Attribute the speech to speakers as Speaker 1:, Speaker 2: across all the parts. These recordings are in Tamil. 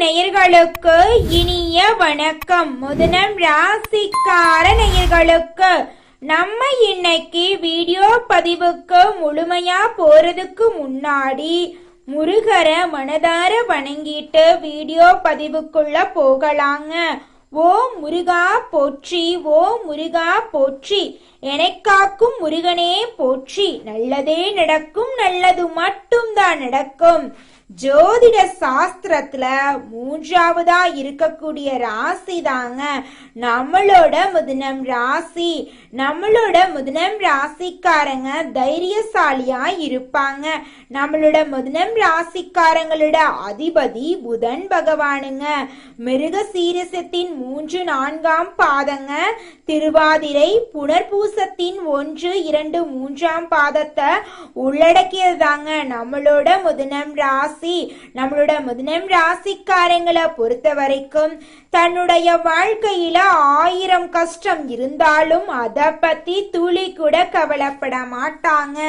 Speaker 1: நேயர்களுக்கு இனிய வணக்கம். முதனம் ராசிக்கார நேயர்களுக்கு நம்ம இன்னைக்கு வீடியோ பதிவுக்கு முழுமையா போறதுக்கு முன்னாடி முருகரை மனதார வணங்கிட்டு வீடியோ பதிவுக்குள்ள போகலாங்க. ஓ முருகா போற்றி, ஓ முருகா போற்றி, எனக்காக்கும் முருகனே போற்றி. நல்லதே நடக்கும், நல்லது மட்டும்தான் நடக்கும். ஜோதிட சாஸ்திரத்துல மூன்றாவதா இருக்கக்கூடிய ராசி தாங்க நம்மளோட மிதுனம் ராசி. நம்மளோட மிதுனம் ராசிக்காரங்க தைரியசாலியா இருப்பாங்க. நம்மளோட மிதுனம் ராசிக்காரங்களோட அதிபதி புதன் பகவானுங்க. மிருக சீரிசத்தின் 3, 4ஆம் பாதங்க. திருவாதிரை புனர்பூசத்தின் 1, 2, 3ஆம் பாதத்தை உள்ளடக்கியதாங்க நம்மளோட மிதுனம் ராசி. நம்மளோட மிதுனம் ராசிக்காரங்களை பொறுத்த வரைக்கும் தன்னுடைய வாழ்க்கையில 1000 கஷ்டம் இருந்தாலும் அதை பத்தி துளி கூட கவலைப்பட மாட்டாங்க.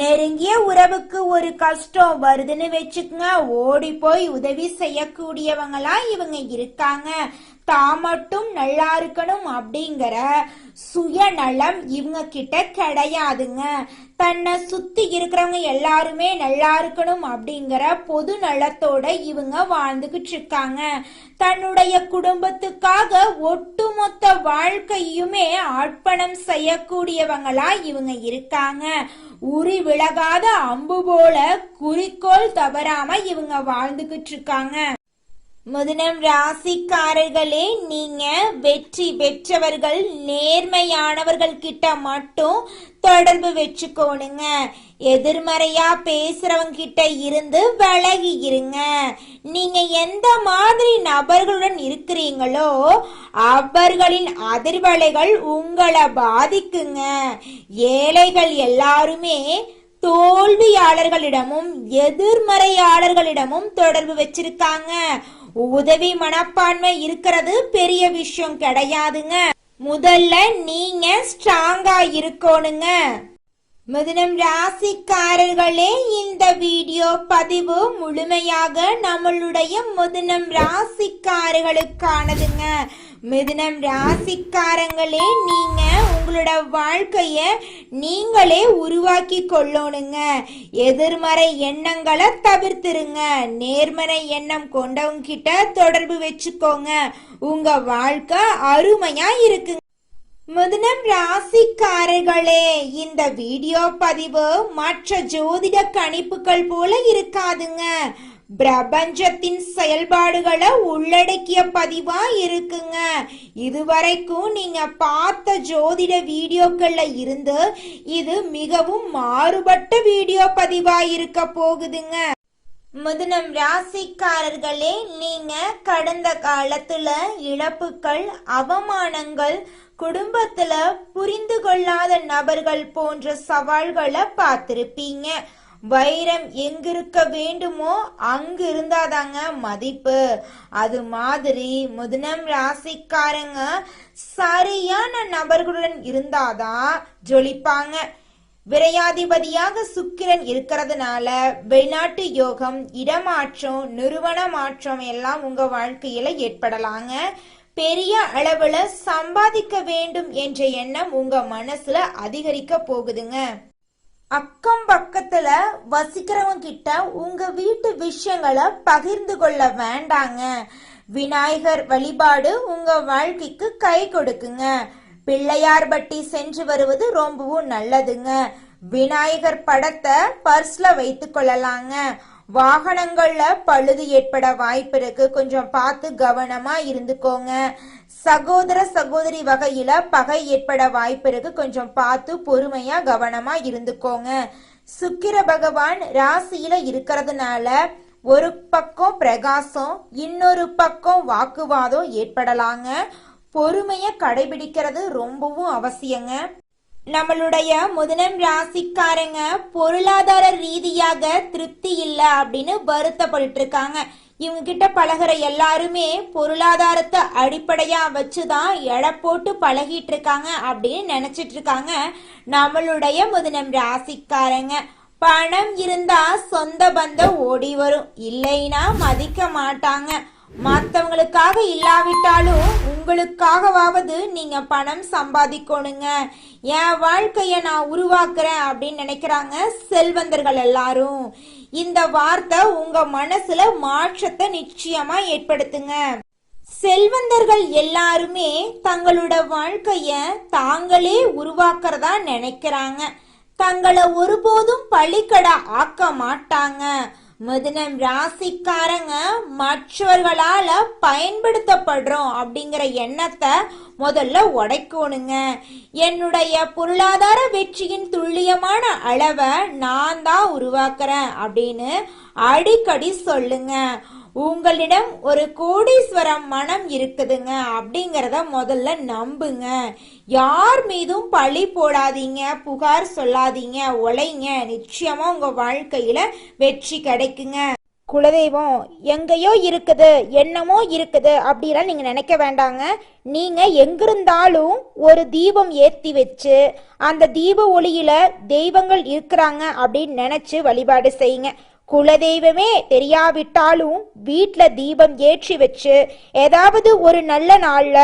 Speaker 1: நெருங்கிய உறவுக்கு ஒரு கஷ்டம் வருதுன்னு வச்சுக்கங்க, ஓடி போய் உதவி செய்யக்கூடியவங்களா இவங்க இருக்காங்க. தான் மட்டும் நல்லா இருக்கணும் அப்படிங்கிற சுயநலம் இவங்க கிட்ட கிடையாதுங்க. தன்னை சுத்தி இருக்கிறவங்க எல்லாருமே நல்லா இருக்கணும் அப்படிங்கிற பொது நலத்தோட இவங்க வாழ்ந்துகிட்டு இருக்காங்க. தன்னுடைய குடும்பத்துக்காக ஒட்டுமொத்த வாழ்க்கையுமே அர்ப்பணம் செய்யக்கூடியவங்களா இவங்க இருக்காங்க. உரி விலகாத அம்பு போல குறிக்கோள் தவறாம இவங்க வாழ்ந்துகிட்டு இருக்காங்க. மிதுனம் ராசிக்காரர்களே, நீங்க வெற்றி பெற்றவர்கள், நேர்மையானவர்கள் கிட்ட மட்டும் தொடர்பு வச்சுக்கோணுங்க. எதிர்மறையா பேசுறவங்க கிட்ட இருந்து விலகி இருங்க. நீங்க எந்த மாதிரி நபர்களுடன் இருக்கிறீங்களோ அவர்களின் அதிர்வலைகள் உங்களை பாதிக்குங்க. ஏழைகள் எல்லாருமே தோல்வியாளர்களிடமும் எதிர்மறையாளர்களிடமும் தொடர்பு வச்சிருக்காங்க. உதவி மனப்பான்மை இருக்கிறது பெரிய விஷயம் கிடையாதுங்க. முதல்ல நீங்க ஸ்ட்ராங்கா இருக்கணுங்க. மிதுனம் ராசிக்காரர்களே, இந்த வீடியோ பதிவு முழுமையாக நம்மளுடைய மிதுனம் ராசிக்காரர்களுக்கானதுங்க. மிதுனம் ராசிக்காரங்களே, நீங்க உங்களோட வாழ்க்கைய நீங்களே உருவாக்கி கொள்ளணுங்க. எதிர்மறை எண்ணங்களை தவிர்த்துருங்க. நேர்மறை எண்ணம் கொண்டவங்க கிட்ட தொடர்பு வச்சுக்கோங்க. உங்க வாழ்க்கை அருமையா இருக்குங்க. மிதுனம் ராசிக்காரர்களே, இந்த வீடியோ பதிவு மற்ற ஜோதிட கணிப்புகள் போல இருக்காதுங்க. பிரபஞ்சத்தின் செயல்பாடுகளை உள்ளடக்கிய பதிவா இருக்குங்க. இதுவரைக்கும் நீங்க பார்த்த ஜோதிட வீடியோக்கள்ல இருந்து இது மிகவும் மாறுபட்ட வீடியோ பதிவா இருக்க போகுதுங்க. மிதுனம் ராசிக்காரர்களே, நீங்க கடந்த காலத்துல இழப்புகள், அவமானங்கள், குடும்பத்துல புரிந்து கொள்ளாத நபர்கள் போன்ற சவால்களை பார்த்திருப்பீங்க. வைரம் எங்கிருக்க வேண்டுமோ அங்கு இருந்தாதாங்க மதிப்பு. அது மாதிரி மிதுனம் ராசிக்காரங்க சரியான நபர்களுடன் இருந்தாதான் ஜொலிப்பாங்க. விரையாதிபதியாக சுக்கிரன் இருக்கிறதுனால வெளிநாட்டு யோகம், இடமாற்றம், நிறுவன மாற்றம் எல்லாம் உங்க வாழ்க்கையில ஏற்படலாங்க. பெரிய அளவுல சம்பாதிக்க வேண்டும் என்ற எண்ணம் உங்க மனசுல அதிகரிக்க போகுதுங்க. அக்கம் பக்கத்துல வசிக்கிறவங்க கிட்ட உங்க வீட்டு விஷயங்களை பகிர்ந்து கொள்ள வேண்டாங்க. விநாயகர் வழிபாடு உங்க வாழ்க்கைக்கு கை கொடுக்குங்க. பிள்ளையார் பட்டி சென்று வருவது ரொம்பவும் நல்லதுங்க. விநாயகர் படத்தை பர்ஸ்ல வைத்து கொள்ளலாங்க. வாகனங்கள்ல பழுது ஏற்பட வாய்ப்பு இருக்கு, கொஞ்சம் பார்த்து கவனமா இருந்துக்கோங்க. சகோதர சகோதரி வகையில பகை ஏற்பட வாய்ப்பு இருக்கு, கொஞ்சம் பார்த்து பொறுமையா கவனமா இருந்துக்கோங்க. சுக்கிர பகவான் ராசியில இருக்கிறதுனால ஒரு பக்கம் பிரகாசம், இன்னொரு பக்கம் வாக்குவாதம் ஏற்படலாங்க. பொறுமைய கடைபிடிக்கிறது ரொம்பவும் அவசியங்க. நம்மளுடைய மிதுனம் ராசிக்காரங்க பொருளாதார ரீதியாக திருப்தி இல்லை அப்படின்னு வருத்தப்பட்டு இருக்காங்க. இவங்க கிட்ட பழகிற எல்லாருமே பொருளாதாரத்தை அடிப்படையா வச்சுதான் எடை போட்டு பழகிட்டு இருக்காங்க அப்படின்னு நினைச்சிட்டு இருக்காங்க நம்மளுடைய மிதுனம் ராசிக்காரங்க. பணம் இருந்தா சொந்த பந்தம் ஓடி வரும், இல்லைன்னா மதிக்க மாட்டாங்க. மற்றவங்களுக்காக இல்லாவிட்டாலும் உங்களுக்காகவாவது நீங்க பணம் சம்பாதிக்கணுங்க. என் வாழ்க்கைய நான் உருவாக்குறேன் அப்படின்னு நினைக்கிறாங்க செல்வந்தர்கள் எல்லாரும். இந்த வார்த்தை உங்க மனசுல மாற்றத்தை நிச்சயமா ஏற்படுத்துங்க. செல்வந்தர்கள் எல்லாருமே தங்களோட வாழ்க்கைய தாங்களே உருவாக்குறதா நினைக்கிறாங்க. தங்களை ஒருபோதும் பழிக்கடை ஆக்க மாட்டாங்க. மிதுனம் ராசிக்காரங்க மற்றவர்களால பயன்படுத்தப்படுறோம் அப்படிங்கிற எண்ணத்தை முதல்ல உடைக்கணுங்க. என்னுடைய பொருளாதார வெற்றியின் துல்லியமான அளவை நான் தான் உருவாக்குறேன் அப்படின்னு அடிக்கடி சொல்லுங்க. உங்களிடம் ஒரு கோடீஸ்வரம் மனம் இருக்குதுங்க அப்படிங்கிறத முதல்ல நம்புங்க. யார் மீதும் பழி போடாதீங்க, புகார் சொல்லாதீங்க, உழைங்க. நிச்சயமா உங்க வாழ்க்கையில வெற்றி கிடைக்குங்க. குலதெய்வம் எங்கேயோ இருக்குது, என்னமோ இருக்குது அப்படிலாம் நீங்க நினைக்க வேண்டாங்க. நீங்க எங்கிருந்தாலும் ஒரு தீபம் ஏத்தி வச்சு அந்த தீப ஒளியில தெய்வங்கள் இருக்கிறாங்க அப்படின்னு நினைச்சு வழிபாடு செய்யுங்க. குலதெய்வமே தெரியாவிட்டாலும் வீட்டுல தீபம் ஏற்றி வச்சு ஏதாவது ஒரு நல்ல நாள்ல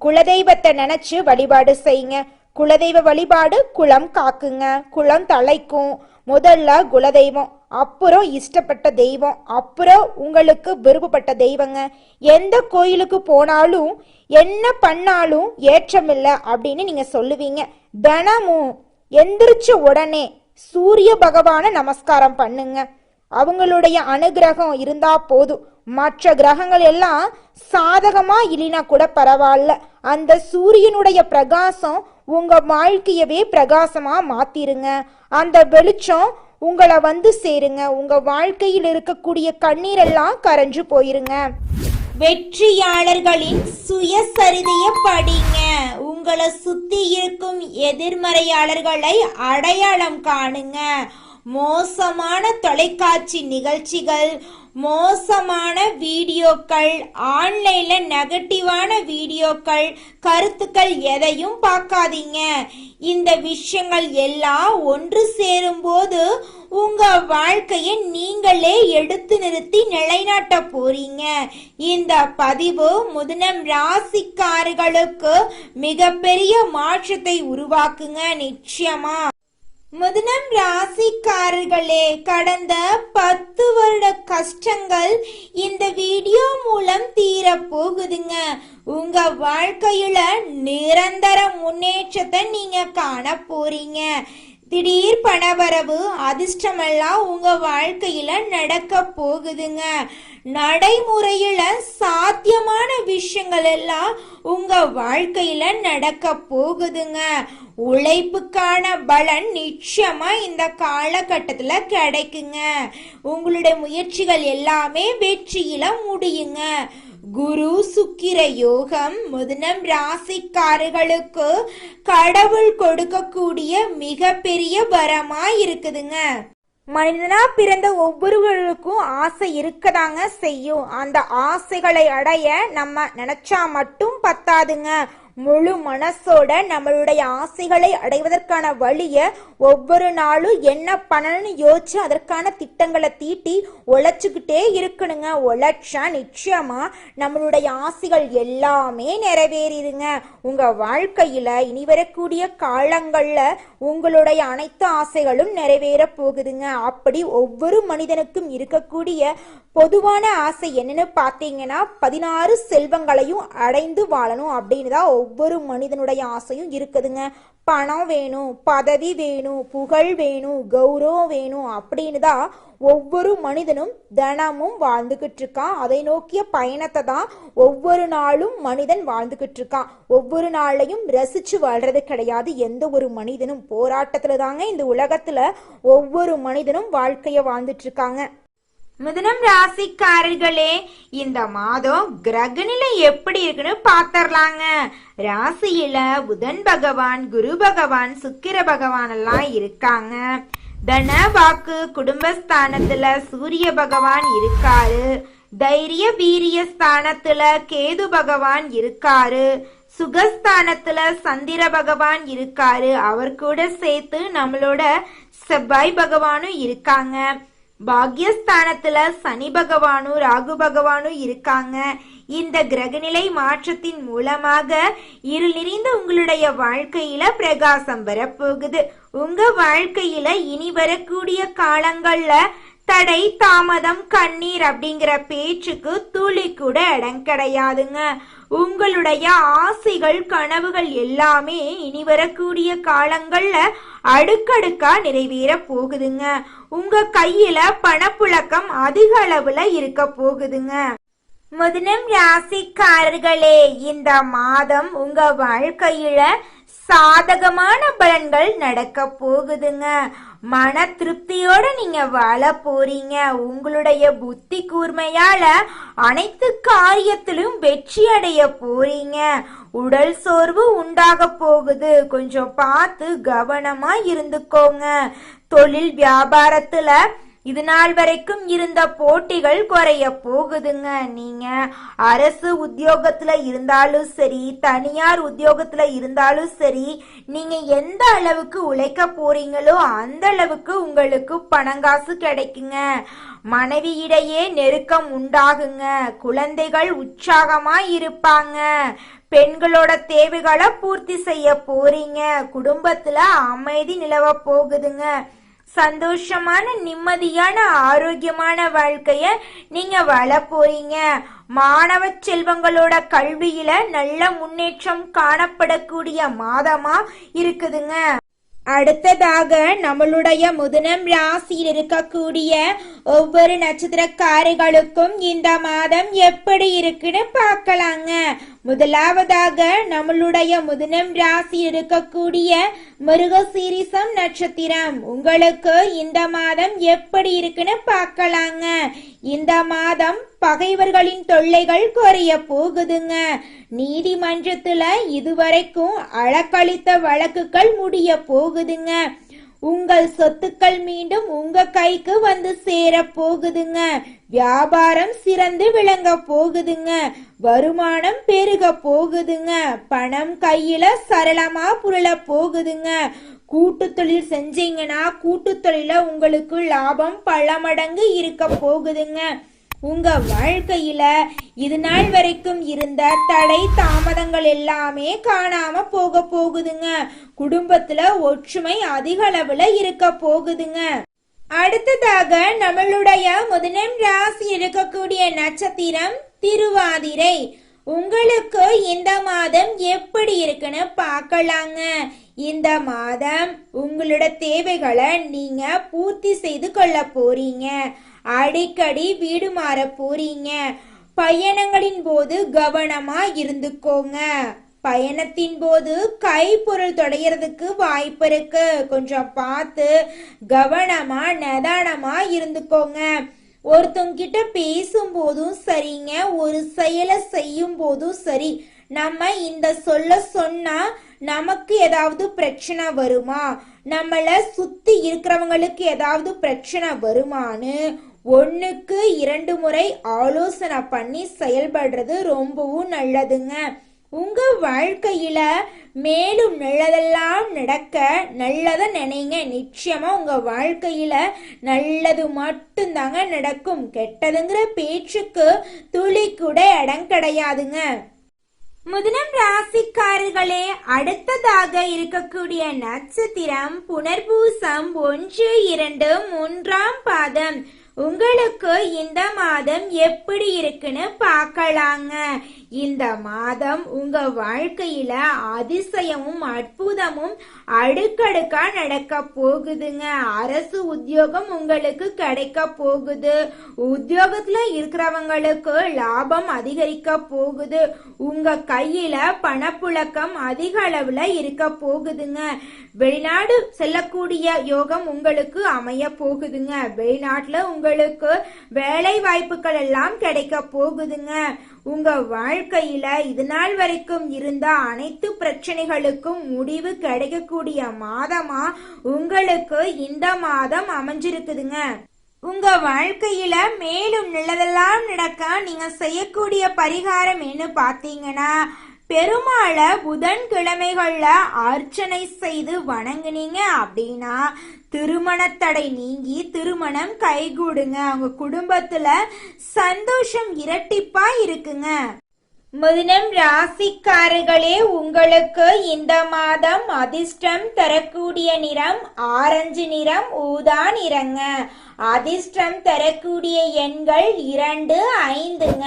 Speaker 1: குலதெய்வத்தை நினைச்சு வழிபாடு செய்யுங்க. குலதெய்வ வழிபாடு குலம் காக்குங்க, குலம் தலைக்கும். முதல்ல குலதெய்வம், அப்புறம் இஷ்டப்பட்ட தெய்வம், அப்புறம் உங்களுக்கு விருப்பப்பட்ட தெய்வங்க. எந்த கோயிலுக்கு போனாலும் என்ன பண்ணாலும் ஏற்றமில்லை அப்படின்னு நீங்க சொல்லுவீங்க. தினமும் எந்திரிச்ச உடனே சூரிய பகவான நமஸ்காரம் பண்ணுங்க. அவங்களுடைய அனுகிரகம் இருந்தா போதும். மற்ற கிரகங்கள் எல்லாம் சாதகமா இல்லைனா கூட பரவாயில்ல, அந்த சூரியனுடைய பிரகாசம் உங்க வாழ்க்கையவே பிரகாசமா மாத்திருங்க. அந்த வெளிச்சம் உங்களை வந்து சேருங்க. உங்க வாழ்க்கையில் இருக்கக்கூடிய கண்ணீர் எல்லாம் கரைஞ்சு போயிருங்க. வெற்றியாளர்களின் சுயசரிதைய படிங்க. உங்களை சுத்தி இருக்கும் எதிர்மறையாளர்களை அடையாளம் காணுங்க. மோசமான தொலைக்காட்சி நிகழ்ச்சிகள், மோசமான வீடியோக்கள், ஆன்லைன்ல நெகட்டிவான வீடியோக்கள், கருத்துக்கள் எதையும் பார்க்காதீங்க. இந்த விஷயங்கள் எல்லாம் ஒன்று சேரும் போது உங்க வாழ்க்கையை நீங்களே எடுத்து நிறுத்தி நிலைநாட்ட போறீங்க. இந்த பதிவு மிதுனம் ராசிக்காரர்களுக்கு மிகப்பெரிய மாற்றத்தை உருவாக்குங்க. நிச்சயமா மிதுனம் ராசிக்காரர்களே, கடந்த 10 வருட கஷ்டங்கள் இந்த வீடியோ மூலம் தீர போகுதுங்க. உங்க வாழ்க்கையில நிரந்தர முன்னேற்றத்தை நீங்க காண போறீங்க. திடீர் பணவரவு, அதிர்ஷ்டமெல்லாம் உங்க வாழ்க்கையில நடக்க போகுதுங்க. நடைமுறையில சாத்தியமான விஷயங்கள் எல்லாம் உங்க வாழ்க்கையில நடக்க போகுதுங்க. உழைப்புக்கான பலன் நிச்சயமா இந்த காலகட்டத்துல கிடைக்குங்க. உங்களுடைய முயற்சிகள் எல்லாமே வெற்றியில முடியுங்க. குரு சுக்கிர யோகம் மிதுனம் ராசிக்காரர்களுக்கு கடவுள் கொடுக்கக்கூடிய மிகப்பெரிய வரமா இருக்குதுங்க. மனிதனா பிறந்த ஒவ்வொருவருக்கும் ஆசை இருக்கதாங்க செய்யும். அந்த ஆசைகளை அடைய நம்ம நினைச்சா மட்டும் பத்தாதுங்க. முழு மனசோட நம்மளுடைய ஆசைகளை அடைவதற்கான வழிய ஒவ்வொரு நாளும் என்ன பண்ணணும்னு யோசிச்சு அதற்கான திட்டங்களை தீட்டி உழைச்சுக்கிட்டே இருக்கணுங்க. உழைச்சா நிச்சயமா நம்மளுடைய ஆசைகள் எல்லாமே நிறைவேறிடுங்க. உங்க வாழ்க்கையில இனி வரக்கூடிய காலங்கள்ல உங்களுடைய அனைத்து ஆசைகளும் நிறைவேற போகுதுங்க. அப்படி ஒவ்வொரு மனிதனுக்கும் இருக்கக்கூடிய பொதுவான ஆசை என்னன்னு பார்த்தீங்கன்னா 16 செல்வங்களையும் அடைந்து வாழணும் அப்படின்னு தான் ஒவ்வொரு மனிதனுடைய ஆசையும் இருக்குதுங்க. பணம் வேணும், பதவி வேணும், புகழ் வேணும், கௌரவம் வேணும் அப்படின்னு தான் ஒவ்வொரு மனிதனும் தினமும் வாழ்ந்துகிட்டு இருக்கான். அதை நோக்கிய பயணத்தை தான் ஒவ்வொரு நாளும் மனிதன் வாழ்ந்துகிட்டு இருக்கான். ஒவ்வொரு நாளையும் ரசிச்சு வாழ்றது கிடையாது. எந்த ஒரு மனிதனும் போராட்டத்துல தாங்க இந்த உலகத்துல ஒவ்வொரு மனிதனும் வாழ்க்கைய வாழ்ந்துட்டு இருக்காங்க. மிதுனம் ராசிக்காரர்களே, இந்த மாதம் கிரகநிலை எப்படி இருக்குன்னு பாத்தரலாங்க. ராசியில புதன் பகவான், குரு பகவான், சுக்கிர பகவான் எல்லாம் இருக்காங்க. தன வாக்கு குடும்பஸ்தானத்துல சூரிய பகவான் இருக்காரு. தைரிய வீரிய ஸ்தானத்துல கேது பகவான் இருக்காரு. சுகஸ்தானத்துல சந்திர பகவான் இருக்காரு. அவர் கூட சேர்த்து நம்மளோட செவ்வாய் பகவானும் இருக்காங்க. பாக்யஸ்தானத்துல சனி பகவானும் ராகு பகவானும் இருக்காங்க. இந்த கிரகநிலை மாற்றத்தின் மூலமாக இருள் நிறைந்த உங்களுடைய வாழ்க்கையில பிரகாசம் வரப்போகுது. உங்க வாழ்க்கையில இனி வரக்கூடிய காலங்கள்ல தடை, தாமதம், கண்ணீர் அப்படிங்கிற பேச்சுக்கு துளி கூட இடம் கிடையாதுங்க. உங்களுடைய ஆசைகள், கனவுகள் எல்லாமே இனி வரக்கூடிய காலங்கள்ல அடுக்கடுக்கா நிறைவேற போகுதுங்க. உங்க கையில பணப்புழக்கம் அதிக அளவுல இருக்க போகுதுங்க. மிதுனம் ராசிக்காரர்களே, இந்த மாதம் உங்க வாழ்க்கையில சாதகமான பலன்கள் நடக்க போகுதுங்க. மன திருப்தியோட நீங்க வாழ போறீங்க. உங்களுடைய புத்தி கூர்மையால அனைத்து காரியத்திலும் வெற்றி அடைய போறீங்க. உடல் சோர்வு உண்டாக போகுது, கொஞ்சம் பார்த்து கவனமா இருந்துக்கோங்க. தொழில் வியாபாரத்துல இது நாள் வரைக்கும் இருந்த போட்டிகள் குறைய போகுதுங்க. நீங்க அரசு உத்தியோகத்துல இருந்தாலும் சரி, தனியார் உத்தியோகத்துல இருந்தாலும் சரி, நீங்க எந்த அளவுக்கு உழைக்க போறீங்களோ அந்த அளவுக்கு உங்களுக்கு பணங்காசு கிடைக்குங்க. மனைவியிடையே நெருக்கம் உண்டாகுங்க. குழந்தைகள் உற்சாகமா இருப்பாங்க. பெண்களோட தேவைகளை பூர்த்தி செய்ய போறீங்க. குடும்பத்துல அமைதி நிலவ போகுதுங்க. சந்தோஷமான, நிம்மதியான, ஆரோக்கியமான வாழ்க்கைய நீங்க வாழ போறீங்க. மாணவ செல்வங்களோட கல்வியில நல்ல முன்னேற்றம் காணப்படக்கூடிய மாதமா இருக்குதுங்க. அடுத்ததாக நம்மளுடைய மிதுனம் ராசியில் இருக்கக்கூடிய ஒவ்வொரு நட்சத்திரக்காரர்களுக்கும் இந்த மாதம் எப்படி இருக்குன்னு பார்க்கலாங்க. முதலாவதாக நம்மளுடைய மிதுனம் ராசியில் இருக்கக்கூடிய மிருகசீரிசம் நட்சத்திரம், உங்களுக்கு இந்த மாதம் எப்படி இருக்குன்னு பார்க்கலாங்க. இந்த மாதம் பகைவர்களின் தொல்லைகள் குறைய போகுதுங்க. நீதிமன்றத்துல இதுவரைக்கும் அழக்களித்த வழக்குகள் முடிய போகுதுங்க. உங்கள் சொத்துக்கள் மீண்டும் உங்க கைக்கு வந்து சேர போகுதுங்க. வியாபாரம் சிறந்து விளங்க போகுதுங்க. வருமானம் பெருக போகுதுங்க. பணம் கையில சரளமா புரள போகுதுங்க. கூட்டு தொழில் செஞ்சீங்கன்னா கூட்டு தொழில உங்களுக்கு லாபம் பல மடங்கு இருக்க போகுதுங்க. உங்க வாழ்க்கையில இது நாள் வரைக்கும் இருந்த தடை, தாமதங்கள் எல்லாமே காணாம போக போகுதுங்க. குடும்பத்துல ஒற்றுமை அதிக அளவுல இருக்க போகுதுங்க. அடுத்ததாக நம்மளுடைய மிதுனம் ராசி இருக்கக்கூடிய நட்சத்திரம் திருவாதிரை, உங்களுக்கு இந்த மாதம் எப்படி இருக்குன்னு பார்க்கலாங்க. இந்த மாதம் உங்களோட தேவைகளை நீங்க பூர்த்தி செய்து கொள்ள போறீங்க. அடிக்கடி வீடு மாற போறீங்க. பயணங்களின் போது கவனமா இருந்துக்கோங்க. பயணத்தின் போது கைப்பொருள் தொடைகிறதுக்கு வாய்ப்பு இருக்கு. கொஞ்சம் பார்த்து கவனமா நிதானமா இருந்துக்கோங்க. ஒருத்தவங்கிட்ட பேசும் போதும் சரிங்க, ஒரு செயலை செய்யும் போதும் சரி, நம்ம இந்த சொல்ல சொன்னா நமக்கு ஏதாவது பிரச்சனை வருமா, நம்மள சுத்தி இருக்கிறவங்களுக்கு ஏதாவது பிரச்சனை வருமானு 1க்கு 2 முறை ஆலோசனை பண்ணி செயல்படுறது ரொம்பவும் நல்லதுங்க. உங்க வாழ்க்கையில மேலும் நல்லதெல்லாம் நடக்க நல்லத நினைங்க. நிச்சயமா உங்க வாழ்க்கையில நல்லது மட்டும்தாங்க நடக்கும். கெட்டதுங்கிற பேச்சுக்கு துளி கூட இடம் கிடையாதுங்க. மிதுனம் ராசிக்காரர்களே, அடுத்ததாக இருக்கக்கூடிய நட்சத்திரம் புனர்பூசம் 1, 2, 3ஆம் பாதம், உங்களுக்கு இந்த மாதம் எப்படி இருக்குன்னு பார்க்கலாங்க. இந்த மாதம் உங்க வாழ்க்கையில அதிசயமும் அற்புதமும் அடுக்கடுக்கா நடக்க போகுதுங்க. அரசு உத்தியோகம் உங்களுக்கு கிடைக்க போகுது. உத்தியோகத்துல இருக்கிறவங்களுக்கு லாபம் அதிகரிக்க போகுது. உங்க கையில பணப்புழக்கம் அதிக அளவுல இருக்க போகுதுங்க. வெளிநாடு செல்லக்கூடிய யோகம் உங்களுக்கு அமைய போகுதுங்க. வெளிநாட்டுல உங்களுக்கு வேலை வாய்ப்புகள் எல்லாம் கிடைக்க போகுதுங்க. உங்க வாழ்க்கையில இது நாள் வரைக்கும் இருந்த அனைத்து பிரச்சனைகளுக்கும் முடிவு கிடைக்கக்கூடிய மாதமா உங்களுக்கு இந்த மாதம் அமைஞ்சிருக்குதுங்க. உங்க வாழ்க்கையில மேலும் நல்லதெல்லாம் நடக்க நீங்க செய்யக்கூடிய பரிகாரம் என்ன பாத்தீங்கன்னா, பெருமாளை புதன்கிழமைகள்ல அர்ச்சனை செய்து வணங்குனீங்க அப்படின்னா திருமணத்தடை நீங்கி திருமணம் கைகூடுங்க. அவங்க குடும்பத்துல சந்தோஷம் இரட்டிப்பா இருக்குங்க. மிதுனம் ராசிக்காரர்களே, உங்களுக்கு இந்த மாதம் அதிர்ஷ்டம் தரக்கூடிய நிறம் ஆரஞ்சு நிறம், ஊதா நிறங்க. அதிர்ஷ்டம் தரக்கூடிய எண்கள் 2, 5ங்க.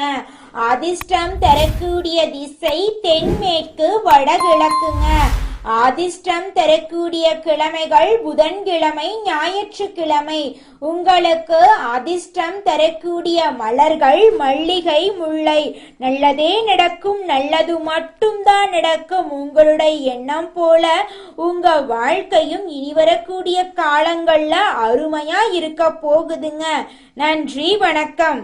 Speaker 1: அதிர்ஷ்டம் தரக்கூடிய திசை தென்மேற்கு வடகிழக்குங்க. அதிர்ஷ்டம் தரக்கூடிய கிழமைகள் புதன்கிழமை, ஞாயிற்றுக்கிழமை. உங்களுக்கு அதிர்ஷ்டம் தரக்கூடிய மலர்கள் மல்லிகை, முல்லை. நல்லதே நடக்கும், நல்லது மட்டும்தான் நடக்கும். உங்களுடைய எண்ணம் போல உங்க வாழ்க்கையும் இனி வரக்கூடிய காலங்கள்ல அருமையா இருக்க போகுதுங்க. நன்றி, வணக்கம்.